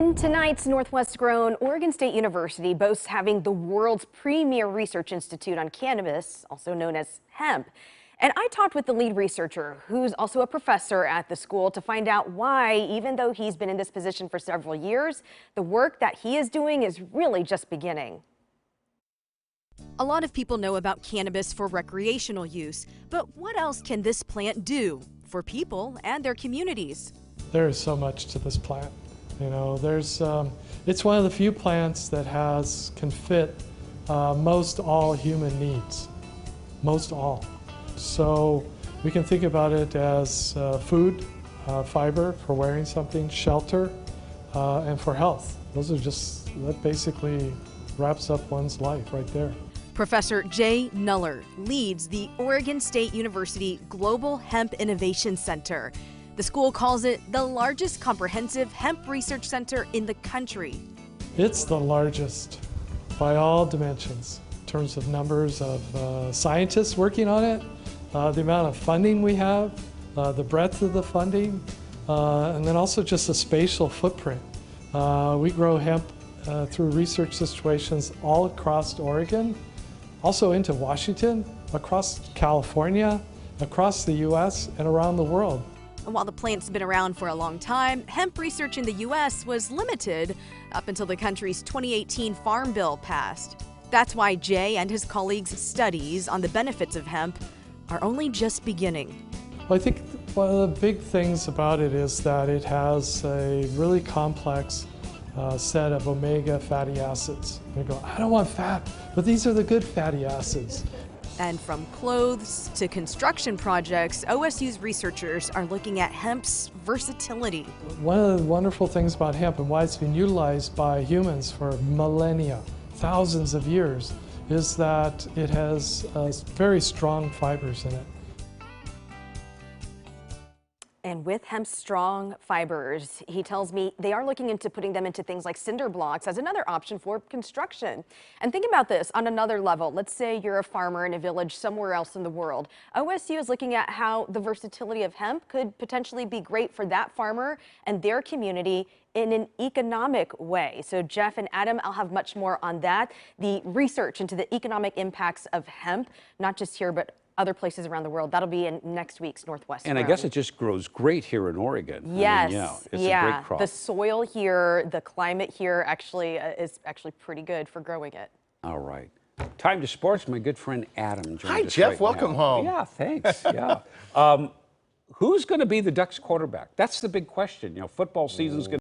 In tonight's Northwest-grown Oregon State University boasts having the world's premier research institute on cannabis, also known as hemp. And I talked with the lead researcher, who's also a professor at the school, to find out why, even though he's been in this position for several years, the work that he is doing is really just beginning. A lot of people know about cannabis for recreational use, but what else can this plant do for people and their communities? There is so much to this plant. You know, it's one of the few plants that can fit most all human needs, most all. So we can think about it as food, fiber for wearing something, shelter, and for health. That basically wraps up one's life right there. Professor Jay Nuller leads the Oregon State University Global Hemp Innovation Center. The school calls it the largest comprehensive hemp research center in the country. It's the largest by all dimensions in terms of numbers of scientists working on it, the amount of funding we have, the breadth of the funding, and then also just the spatial footprint. We grow hemp through research situations all across Oregon, also into Washington, across California, across the U.S., and around the world. And while the plant's been around for a long time, hemp research in the U.S. was limited up until the country's 2018 Farm Bill passed. That's why Jay and his colleagues' studies on the benefits of hemp are only just beginning. Well, I think one of the big things about it is that it has a really complex set of omega fatty acids. You go, I don't want fat, but these are the good fatty acids. And from clothes to construction projects, OSU's researchers are looking at hemp's versatility. One of the wonderful things about hemp and why it's been utilized by humans for millennia, thousands of years, is that it has very strong fibers in it. And with hemp's strong fibers, he tells me they are looking into putting them into things like cinder blocks as another option for construction. And think about this on another level. Let's say you're a farmer in a village somewhere else in the world. OSU is looking at how the versatility of hemp could potentially be great for that farmer and their community in an economic way. So Jeff and Adam, I'll have much more on that. The research into the economic impacts of hemp, not just here, but other places around the world. That'll be in next week's Northwest. And I guess it just grows great here in Oregon. Yes, I mean, it's a great crop. The soil here, the climate here is actually pretty good for growing it. All right. Time to sports. My good friend Adam joins Hi, us Jeff. right Welcome now. home. Yeah, thanks. Yeah. Who's going to be the Ducks quarterback? That's the big question. You know, football season's going to